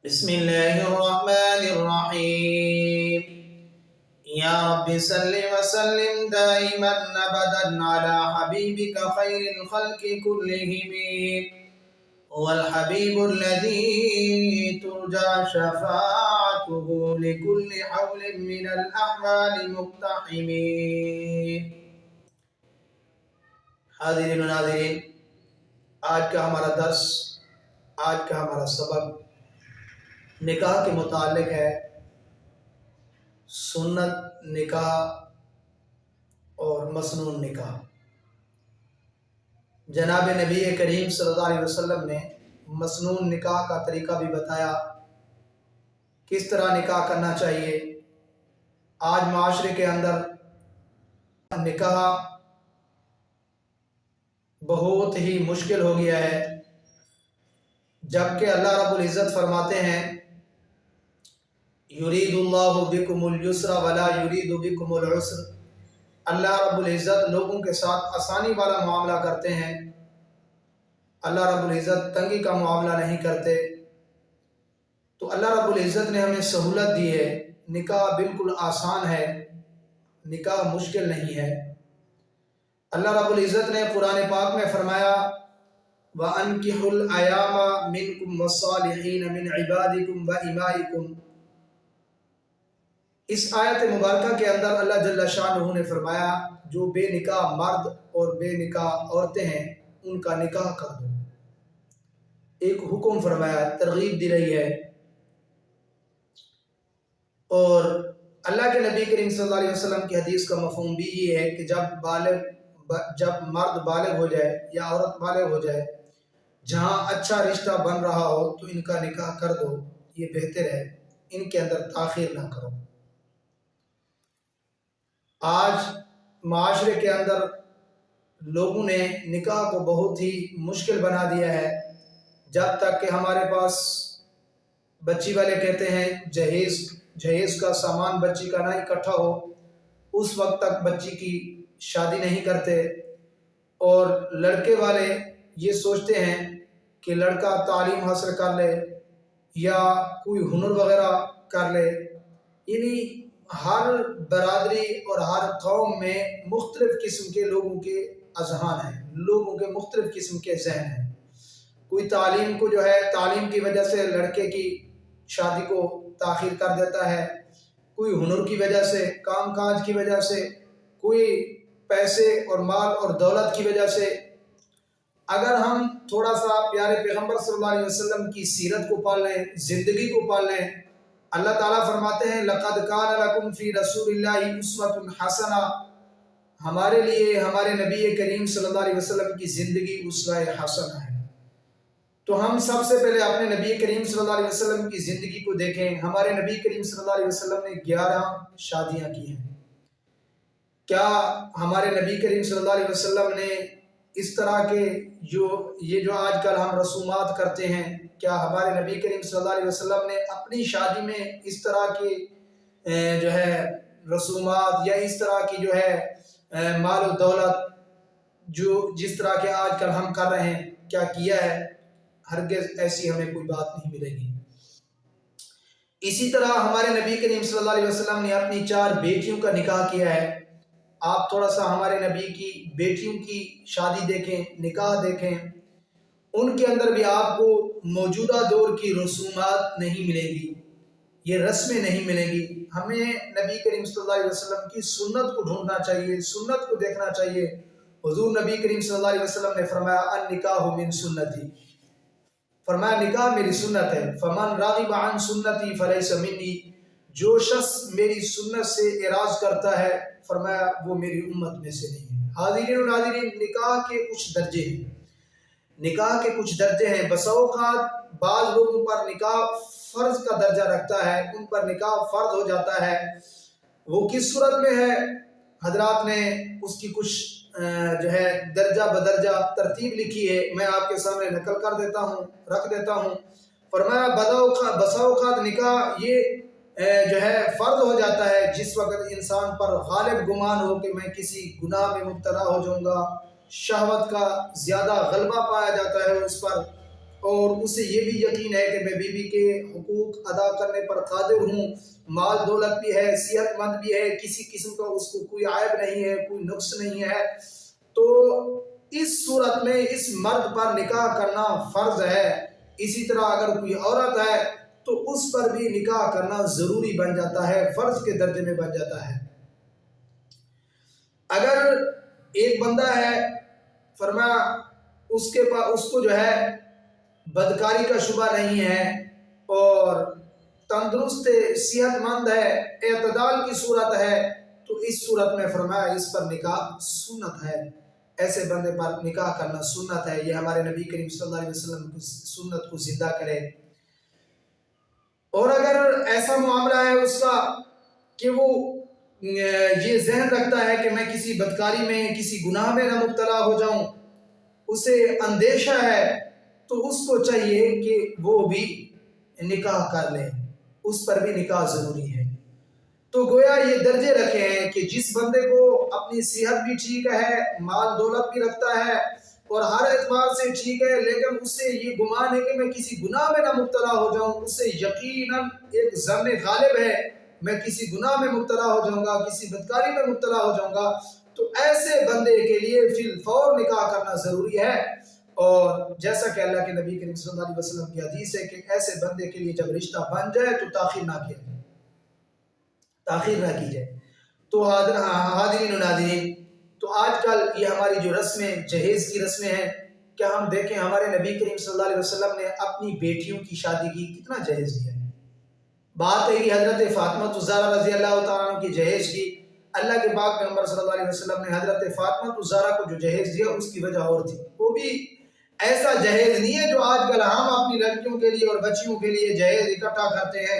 بسم الله الرحمن الرحيم يا رب صل وسلم دائما أبدا على حبيبك خير الخلق كلهم هو الحبيب الذي ترجى شفاعته لكل حول من الأحوال مقتحم. حاضرین و ناظرین، آج کا ہمارا درس، آج کا ہمارا سبق نکاح کے متعلق ہے. سنت نکاح اور مسنون نکاح. جناب نبی کریم صلی اللہ علیہ وسلم نے مسنون نکاح کا طریقہ بھی بتایا، کس طرح نکاح کرنا چاہیے. آج معاشرے کے اندر نکاح بہت ہی مشکل ہو گیا ہے، جبکہ اللہ رب العزت فرماتے ہیں یرید اللہ بکم اليسر ولا یرید بکم العسر. اللہ رب العزت لوگوں کے ساتھ آسانی والا معاملہ کرتے ہیں، اللہ رب العزت تنگی کا معاملہ نہیں کرتے. تو اللہ رب العزت نے ہمیں سہولت دی ہے. نکاح بالکل آسان ہے، نکاح مشکل نہیں ہے. اللہ رب العزت نے قرآن پاک میں فرمایا وَأَنْكِحُوا الْأَيَامَ مِنْكُمْ وَالصَّالِحِينَ مِنْ عِبَادِكُمْ وَإِمَائِكُمْ. اس آیت مبارکہ کے اندر اللہ جل شانہ نے فرمایا جو بے نکاح مرد اور بے نکاح عورتیں ہیں ان کا نکاح کر دو. ایک حکم فرمایا، ترغیب دی رہی ہے. اور اللہ کے نبی کریم صلی اللہ علیہ وسلم کی حدیث کا مفہوم بھی یہ ہے کہ جب مرد بالغ ہو جائے یا عورت بالغ ہو جائے، جہاں اچھا رشتہ بن رہا ہو تو ان کا نکاح کر دو، یہ بہتر ہے، ان کے اندر تاخیر نہ کرو. آج معاشرے کے اندر لوگوں نے نکاح کو بہت ہی مشکل بنا دیا ہے. جب تک کہ ہمارے پاس بچی والے کہتے ہیں جہیز کا سامان بچی کا نہ اکٹھا ہو، اس وقت تک بچی کی شادی نہیں کرتے. اور لڑکے والے یہ سوچتے ہیں کہ لڑکا تعلیم حاصل کر لے یا کوئی ہنر وغیرہ کر لے. یعنی ہر برادری اور ہر قوم میں مختلف قسم کے لوگوں کے اذہان ہیں، لوگوں کے مختلف قسم کے ذہن ہیں. کوئی تعلیم کو جو ہے تعلیم کی وجہ سے لڑکے کی شادی کو تاخیر کر دیتا ہے، کوئی ہنر کی وجہ سے، کام کاج کی وجہ سے، کوئی پیسے اور مال اور دولت کی وجہ سے. اگر ہم تھوڑا سا پیارے پیغمبر صلی اللہ علیہ وسلم کی سیرت کو پال لیں، زندگی کو پال لیں، اللہ تعالیٰ فرماتے ہیں لَقَدْ كَانَ لَكُمْ فِي رَسُولِ اللَّهِ أُسْوَةٌ حَسَنَةٌ. ہمارے لیے ہمارے نبی کریم صلی اللہ علیہ وسلم کی زندگی اسوہ حسنہ ہے. تو ہم سب سے پہلے اپنے نبی کریم صلی اللہ علیہ وسلم کی زندگی کو دیکھیں. ہمارے نبی کریم صلی اللہ علیہ وسلم نے 11 شادیاں کی ہیں. کیا ہمارے نبی کریم صلی اللہ علیہ وسلم نے اس طرح کے جو آج کل ہم رسومات کرتے ہیں، کیا ہمارے نبی کریم صلی اللہ علیہ وسلم نے اپنی شادی میں اس طرح کی جو ہے رسومات یا اس طرح کی جو ہے مال و دولت جس طرح کے آج کل ہم کر رہے ہیں کیا کیا ہے؟ ہرگز ایسی ہمیں کوئی بات نہیں ملے گی. اسی طرح ہمارے نبی کریم صلی اللہ علیہ وسلم نے اپنی 4 بیٹیوں کا نکاح کیا ہے. آپ تھوڑا سا ہمارے نبی کی بیٹیوں کی شادی دیکھیں، نکاح دیکھیں، ان کے اندر بھی آپ کو موجودہ دور کی رسومات نہیں ملے گی، یہ رسمیں نہیں ملیں گی. ہمیں نبی کریم صلی اللہ علیہ وسلم کی سنت کو ڈھونڈنا چاہیے، سنت کو دیکھنا چاہیے. حضور نبی کریم صلی اللہ علیہ وسلم نے فرمایا النکاح من سنتی، فرمایا نکاح میری سنت ہے. فمن راغب عن سنتی فلیس منی، جو شخص میری سنت سے اعراض کرتا ہے فرمایا وہ میری امت میں سے نہیں ہے. حاضرین و ناظرین، نکاح کے کچھ درجے ہیں، نکاح کے کچھ درجے ہیں. بسا اوقات بعض لوگوں پر نکاح فرض کا درجہ رکھتا ہے، ان پر نکاح فرض ہو جاتا ہے. وہ کس صورت میں ہے؟ حضرات نے اس کی کچھ جو ہے درجہ بدرجہ ترتیب لکھی ہے، میں آپ کے سامنے نقل کر دیتا ہوں، رکھ دیتا ہوں. فرمایا بسا اوقات نکاح یہ جو ہے فرض ہو جاتا ہے جس وقت انسان پر غالب گمان ہو کہ میں کسی گناہ میں مبتلا ہو جاؤں گا، شہوت کا زیادہ غلبہ پایا جاتا ہے اس پر، اور اسے یہ بھی یقین ہے کہ میں بیوی کے حقوق ادا کرنے پر قادر ہوں، مال دولت بھی ہے، صحت مند بھی ہے، کسی قسم کا اس کو کوئی عیب نہیں ہے، کوئی نقص نہیں ہے، تو اس صورت میں اس مرد پر نکاح کرنا فرض ہے۔ اسی طرح اگر کوئی عورت ہے تو اس پر بھی نکاح کرنا ضروری بن جاتا ہے، فرض کے درجے میں بن جاتا ہے۔ اگر ایک بندہ ہے، فرمایا اس کو جو ہے بدکاری کا شبہ نہیں ہے اور تندرست صحت مند ہے، اعتدال کی صورت ہے، تو اس صورت میں فرمایا اس پر نکاح سنت ہے، ایسے بندے پر نکاح کرنا سنت ہے۔ یہ ہمارے نبی کریم صلی اللہ علیہ وسلم کی سنت کو زندہ کرے۔ اور اگر ایسا معاملہ ہے اس کا کہ وہ یہ ذہن رکھتا ہے کہ میں کسی بدکاری میں، کسی گناہ میں نہ مبتلا ہو جاؤں، اسے اندیشہ ہے، تو اس کو چاہیے کہ وہ بھی نکاح کر لے، اس پر بھی نکاح ضروری ہے۔ تو گویا یہ درجے رکھے ہیں کہ جس بندے کو اپنی صحت بھی ٹھیک ہے، مال دولت بھی رکھتا ہے اور ہر اعتبار سے ٹھیک ہے، لیکن اس سے یہ گمان ہے کہ میں کسی گناہ میں نہ مبتلا ہو جاؤں، اس سے یقیناً ایک ظن غالب ہے میں کسی گناہ میں مبتلا ہو جاؤں گا، کسی بدکاری میں مبتلا ہو جاؤں گا، تو ایسے بندے کے لیے فی الفور نکاح کرنا ضروری ہے۔ اور جیسا کہ اللہ کے نبی کریم صلی اللہ علیہ وسلم کی حدیث ہے کہ ایسے بندے کے لیے جب رشتہ بن جائے تو تاخیر نہ کیا جائے، تاخیر نہ کی جائے۔ تو حاضرین و ناظرین، تو آج کل یہ ہماری جو رسمیں، جہیز کی رسمیں ہیں، کیا ہم دیکھیں ہمارے نبی کریم صلی اللہ علیہ وسلم نے اپنی بیٹیوں کی شادی کی کتنا جہیز دیا ہے۔ بات ہے کہ حضرت فاطمہ الزہرا رضی اللہ تعالیٰ عنہ کی جہیز کی، اللہ کے پاک پیغمبر صلی اللہ علیہ وسلم نے حضرت فاطمہ الزہرا کو جو جہیز دیا اس کی وجہ اور تھی، وہ بھی ایسا جہیز نہیں ہے جو آج کل ہم اپنی لڑکیوں کے لیے اور بچیوں کے لیے جہیز اکٹھا کرتے ہیں،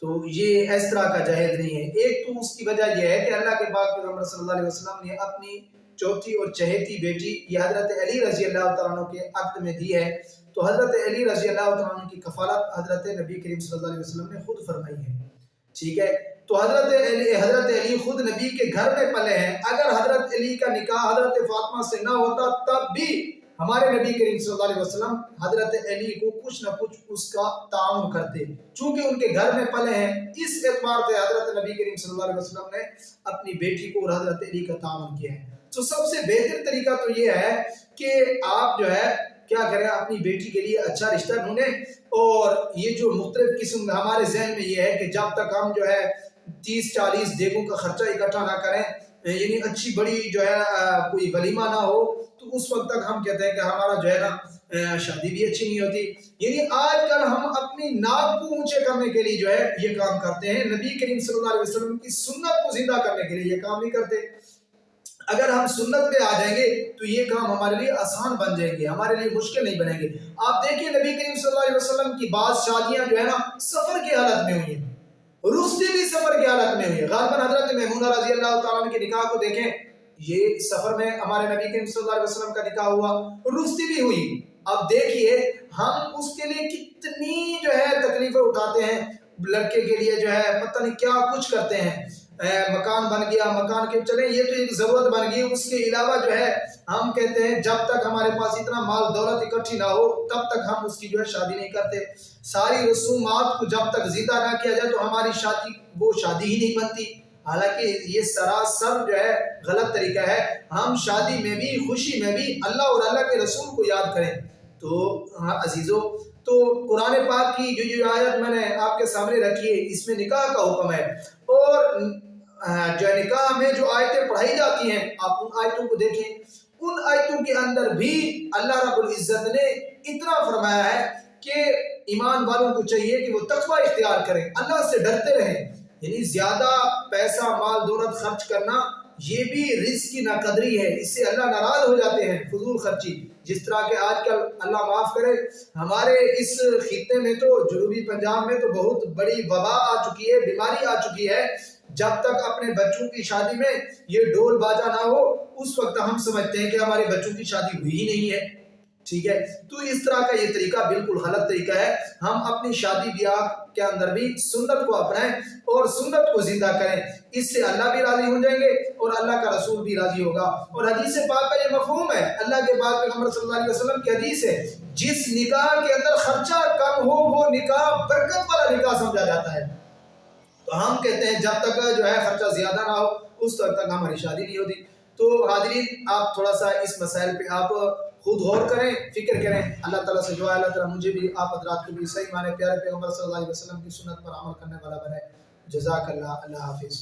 تو یہ اس طرح کا جہیز نہیں ہے۔ ایک تو اس کی وجہ یہ ہے کہ اللہ کے پاک پیغمبر صلی اللہ علیہ وسلم نے اپنی چوتھی اور چہیتی بیٹی یہ حضرت علی رضی اللہ تعالیٰ عنہ کے عقد میں دی ہے، تو حضرت علی رضی اللہ تعالیٰ عنہ کی کفالت حضرت نبی کریم صلی اللہ علیہ وسلم نے خود فرمائی ہے، ٹھیک ہے۔ تو حضرت علی خود نبی کے گھر میں پلے ہیں، اگر حضرت علی کا نکاح حضرت فاطمہ سے نہ ہوتا تب بھی ہمارے نبی کریم صلی اللہ علیہ وسلم حضرت علی کو کچھ نہ کچھ اس کا تعاون کرتے، چونکہ ان کے گھر میں پلے ہیں، اس اعتبار سے حضرت نبی کریم صلی اللہ علیہ وسلم نے اپنی بیٹی کو اور حضرت علی کا تعاون کیا ہے۔ تو سب سے بہتر طریقہ تو یہ ہے کہ آپ جو ہے کیا کریں، اپنی بیٹی کے لیے اچھا رشتہ ڈھونڈیں، اور یہ جو مختلف قسم ہمارے ذہن میں یہ ہے کہ جب تک ہم جو ہے 30-40 دیگوں کا خرچہ اکٹھا نہ کریں، یعنی اچھی بڑی جو ہے کوئی ولیمہ نہ ہو، تو اس وقت تک ہم کہتے ہیں کہ ہمارا جو ہے نا شادی بھی اچھی نہیں ہوتی۔ یعنی آج کل ہم اپنی ناک کو اونچے کرنے کے لیے جو ہے یہ کام کرتے ہیں، نبی کریم صلی اللہ علیہ وسلم کی سنت کو زندہ کرنے کے لیے یہ کام نہیں کرتے۔ اگر ہم سنت پہ آ جائیں گے تو یہ کام ہمارے لیے آسان بن جائیں گے، ہمارے لیے مشکل نہیں بنیں گے۔ آپ دیکھیے نبی کریم صلی اللہ علیہ وسلم کی بعض شادیاں جو ہے نا سفر کی حالت میں ہوئی ہیں، رخصتی بھی سفر کی حالت میں ہوئی ہے۔ غالباً حضرت میمونہ رضی اللہ تعالیٰ عنہ کے نکاح کو دیکھیں، یہ سفر میں ہمارے نبی کریم صلی اللہ علیہ وسلم کا نکاح ہوا، رخصتی بھی ہوئی۔ اب دیکھیے ہم اس کے لیے کتنی جو ہے تکلیفیں اٹھاتے ہیں، لڑکے کے لیے جو ہے پتہ نہیں کیا کچھ کرتے ہیں، مکان بن گیا، مکان کے چلیں یہ تو ایک ضرورت بن گئی، اس کے علاوہ جو ہے ہم کہتے ہیں جب تک ہمارے پاس اتنا مال دولت اکٹھی نہ ہو تب تک ہم اس کی جو ہے شادی نہیں کرتے۔ ساری رسومات کو جب تک زندہ نہ کیا جائے تو ہماری شادی وہ شادی ہی نہیں بنتی، حالانکہ یہ سراسر جو ہے غلط طریقہ ہے۔ ہم شادی میں بھی، خوشی میں بھی اللہ اور اللہ کے رسول کو یاد کریں۔ تو عزیزو، تو قرآن پاک کی جو آیت میں نے آپ کے سامنے رکھی ہے اس میں نکاح کا حکم ہے، اور جو نکاح میں جو آیتیں پڑھائی جاتی ہیں آپ ان آیتوں کو دیکھیں، ان آیتوں کے اندر بھی اللہ رب العزت نے اتنا فرمایا ہے کہ ایمان والوں کو چاہیے کہ وہ تقوی اختیار کریں، اللہ سے ڈرتے رہیں۔ یعنی زیادہ پیسہ مال دولت خرچ کرنا یہ بھی رزق کی ناقدری ہے، اس سے اللہ ناراض ہو جاتے ہیں، فضول خرچی۔ جس طرح کہ آج کل اللہ معاف کرے ہمارے اس خطے میں تو جنوبی پنجاب میں تو بہت بڑی وبا آ چکی ہے، بیماری آ چکی ہے۔ جب تک اپنے بچوں کی شادی میں یہ ڈول باجا نہ ہو اس وقت ہم سمجھتے ہیں کہ ہمارے بچوں کی شادی ہوئی ہی نہیں ہے۔ ٹھیک ہے. تو اس طرح کا یہ طریقہ بالکل غلط طریقہ ہے. ہم اپنی شادی بیاہ کے اندر بھی سنت کو اپنائیں اور سنت کو زندہ کریں. اس سے اللہ بھی راضی ہو جائیں گے اور اللہ کا رسول بھی راضی ہوگا. اور حدیث پاک کا یہ مفہوم ہے, اللہ کے پاک پیغمبر صلی اللہ علیہ وسلم کی حدیث ہے, جس نکاح کے اندر خرچہ کم ہو وہ نکاح برکت والا نکاح سمجھا جاتا ہے. تو ہم کہتے ہیں جب تک جو ہے خرچہ زیادہ نہ ہو اس وقت تک ہماری شادی نہیں ہوتی. تو حاضرین, آپ تھوڑا سا اس مسائل پہ آپ خود غور کریں, فکر کریں. اللہ تعالیٰ سے دعا ہے اللہ تعالیٰ مجھے بھی آپ حضرات کو بھی صحیح معنی پیارے پیغمبر صلی اللہ علیہ وسلم کی سنت پر عمل کرنے والا بنائے. جزاک اللہ. اللہ حافظ.